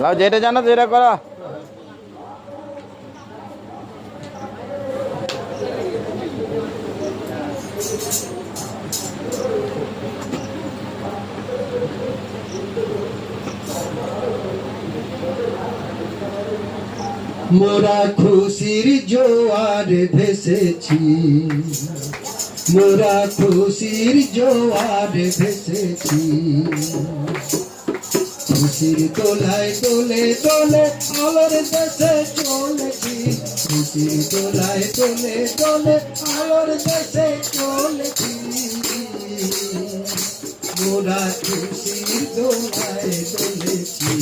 লাও যেটা জানো সেটা করো। মোরা খুশির জোয়ার ভেসেছি, মোরা খুশির জোয়ার ভেসেছি। খুশির দোলায় দোলে দোলে আলোর দেশে চলেছি, খুশির দোলায় দোলে দোলে আলোর দেশে চলেছি। মোরা খুশির দোলায় দোলেছি,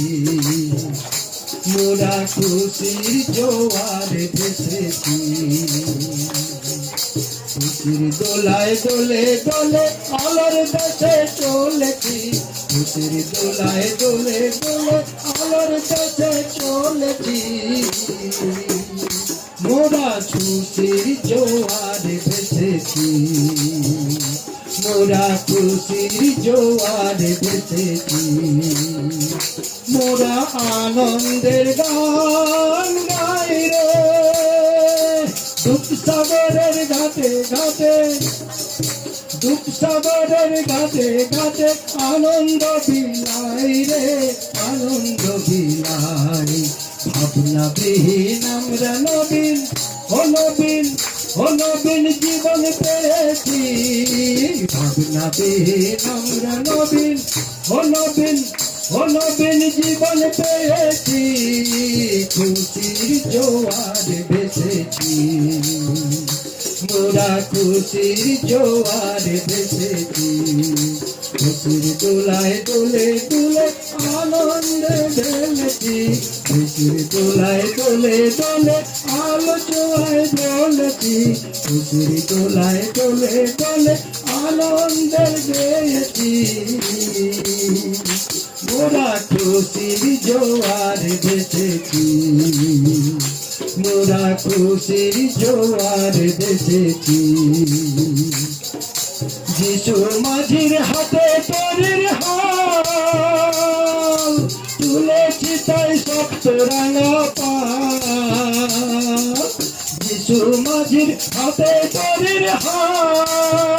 মোরা খুশির জোয়ারে ভেসেছি। খুশির দোলায় দোলে দোলে আলোর দেশে চলেছি, খুশির দোলায় দোলে দোলে আলোর দেশে চলেছি। মোরা খুশির জোয়ারে ভেসেছি, মোরা খুশির জোয়ারে ভেসেছি। মোরা আনন্দের গান গাই রে, দুঃখ সাগরের ঘাটে ঘাটে, দুঃখ সাগরের ঘাটে ঘাটে আনন্দ বিলাই রে, আনন্দ বিলাই। ভাবনা বিহীন আমরা নবীন, ও নবীন, ও নবীন জীবন পেয়েছি। ভাবনা বিহীন আমরা নবীন, ও নবীন, ও নবীন জীবন পেয়েছি। খুশির জোয়ার ভেসেছি, মোরা খুশির জোয়ার ভেসেছি। খুশির দোলায় দোলে দোলে আনন্দে ঢেলেছি, খুশির দোলায় দোলে দোলে আলো জোয়ায় ঢেলেছি। খুশির দোলায় দোলে দোলে আনন্দের গেয়েছি। মোরা খুশির জোয়ার ভেসেছি, মোরা খুশির জোয়ার ভেসেছি। যিশু মাঝির হাতে তরির হাল, তুলেছি তাই সপ্ত রাঙা পাল। যিশু মাঝির হাতে তরির হাল,